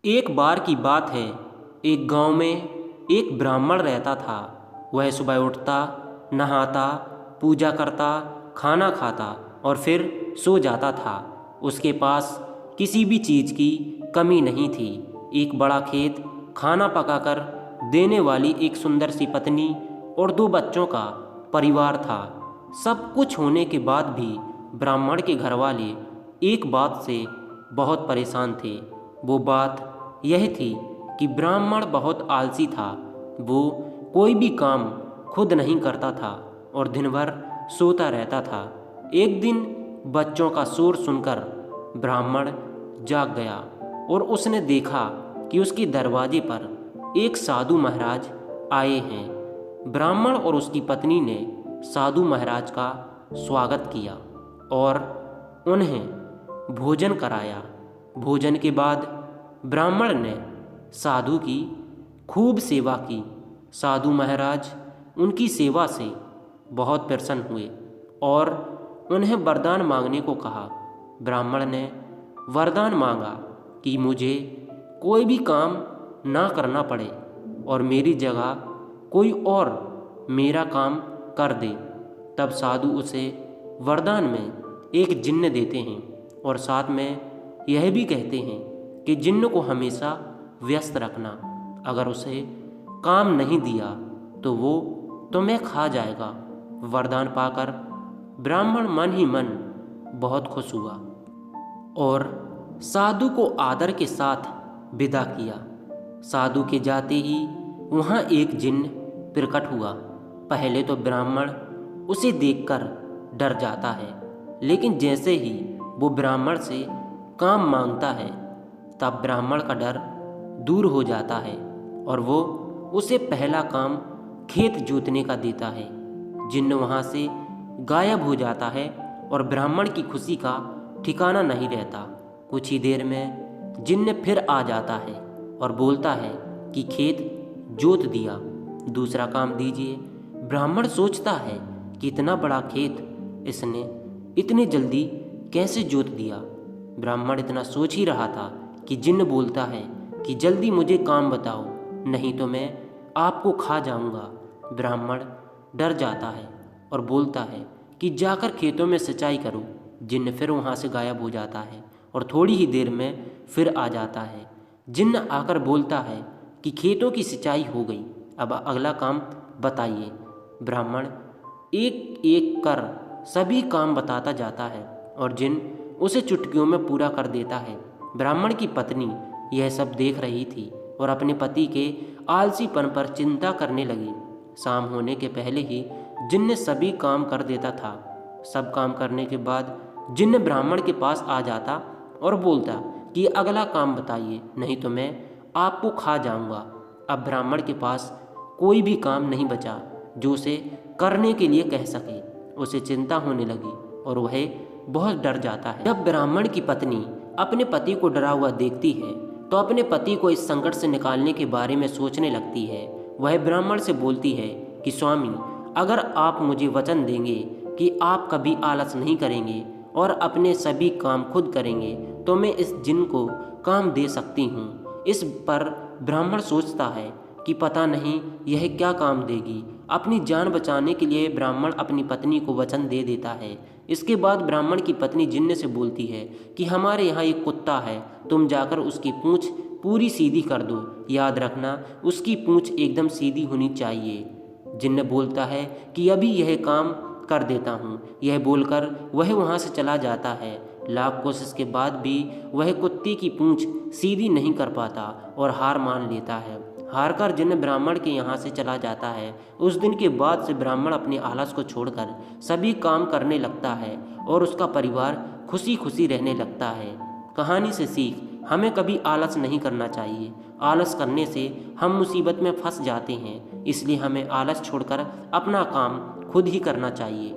एक बार की बात है। एक गांव में एक ब्राह्मण रहता था। वह सुबह उठता, नहाता, पूजा करता, खाना खाता और फिर सो जाता था। उसके पास किसी भी चीज़ की कमी नहीं थी। एक बड़ा खेत, खाना पकाकर देने वाली एक सुंदर सी पत्नी और 2 बच्चों का परिवार था। सब कुछ होने के बाद भी ब्राह्मण के घरवाले एक बात से बहुत परेशान थे। वो बात यह थी कि ब्राह्मण बहुत आलसी था। वो कोई भी काम खुद नहीं करता था और दिन भर सोता रहता था। एक दिन बच्चों का शोर सुनकर ब्राह्मण जाग गया और उसने देखा कि उसके दरवाजे पर एक साधु महाराज आए हैं। ब्राह्मण और उसकी पत्नी ने साधु महाराज का स्वागत किया और उन्हें भोजन कराया। भोजन के बाद ब्राह्मण ने साधु की खूब सेवा की। साधु महाराज उनकी सेवा से बहुत प्रसन्न हुए और उन्हें वरदान मांगने को कहा। ब्राह्मण ने वरदान मांगा कि मुझे कोई भी काम ना करना पड़े और मेरी जगह कोई और मेरा काम कर दे। तब साधु उसे वरदान में एक जिन्न देते हैं और साथ में यह भी कहते हैं कि जिन्न को हमेशा व्यस्त रखना। अगर उसे काम नहीं दिया तो वो तुम्हें खा जाएगा। वरदान पाकर ब्राह्मण मन ही मन बहुत खुश हुआ और साधु को आदर के साथ विदा किया। साधु के जाते ही वहाँ एक जिन्न प्रकट हुआ। पहले तो ब्राह्मण उसे देखकर डर जाता है, लेकिन जैसे ही वो ब्राह्मण से काम मांगता है तब ब्राह्मण का डर दूर हो जाता है और वो उसे पहला काम खेत जोतने का देता है। जिन्न वहाँ से गायब हो जाता है और ब्राह्मण की खुशी का ठिकाना नहीं रहता। कुछ ही देर में जिन्न फिर आ जाता है और बोलता है कि खेत जोत दिया, दूसरा काम दीजिए। ब्राह्मण सोचता है कि इतना बड़ा खेत इसने इतनी जल्दी कैसे जोत दिया। ब्राह्मण इतना सोच ही रहा था कि जिन्न बोलता है कि जल्दी मुझे काम बताओ, नहीं तो मैं आपको खा जाऊंगा। ब्राह्मण डर जाता है और बोलता है कि जाकर खेतों में सिंचाई करो। जिन्न फिर वहाँ से गायब हो जाता है और थोड़ी ही देर में फिर आ जाता है। जिन्न आकर बोलता है कि खेतों की सिंचाई हो गई, अब अगला काम बताइए। ब्राह्मण एक एक कर सभी काम बताता जाता है और जिन्न उसे चुटकियों में पूरा कर देता है। ब्राह्मण की पत्नी यह सब देख रही थी और अपने पति के आलसीपन पर चिंता करने लगी। शाम होने के पहले ही जिन्न सभी काम कर देता था। सब काम करने के बाद जिन्न ब्राह्मण के पास आ जाता और बोलता कि अगला काम बताइए, नहीं तो मैं आपको खा जाऊंगा। अब ब्राह्मण के पास कोई भी काम नहीं बचा जो उसे करने के लिए कह सके। उसे चिंता होने लगी और वह बहुत डर जाता है। जब ब्राह्मण की पत्नी अपने पति को डरा हुआ देखती है तो अपने पति को इस संकट से निकालने के बारे में सोचने लगती है। वह ब्राह्मण से बोलती है कि स्वामी, अगर आप मुझे वचन देंगे कि आप कभी आलस नहीं करेंगे और अपने सभी काम खुद करेंगे तो मैं इस जिन्न को काम दे सकती हूँ। इस पर ब्राह्मण सोचता है कि पता नहीं यह क्या काम देगी। अपनी जान बचाने के लिए ब्राह्मण अपनी पत्नी को वचन दे देता है। इसके बाद ब्राह्मण की पत्नी जिन्न से बोलती है कि हमारे यहाँ एक कुत्ता है, तुम जाकर उसकी पूंछ पूरी सीधी कर दो। याद रखना, उसकी पूंछ एकदम सीधी होनी चाहिए। जिन्न बोलता है कि अभी यह काम कर देता हूँ। यह बोलकर वह वहाँ से चला जाता है। लाख कोशिश के बाद भी वह कुत्ते की पूंछ सीधी नहीं कर पाता और हार मान लेता है। हारकर जिन्न ब्राह्मण के यहाँ से चला जाता है। उस दिन के बाद से ब्राह्मण अपने आलस को छोड़कर सभी काम करने लगता है और उसका परिवार खुशी खुशी रहने लगता है। कहानी से सीख, हमें कभी आलस नहीं करना चाहिए। आलस करने से हम मुसीबत में फंस जाते हैं, इसलिए हमें आलस छोड़कर अपना काम खुद ही करना चाहिए।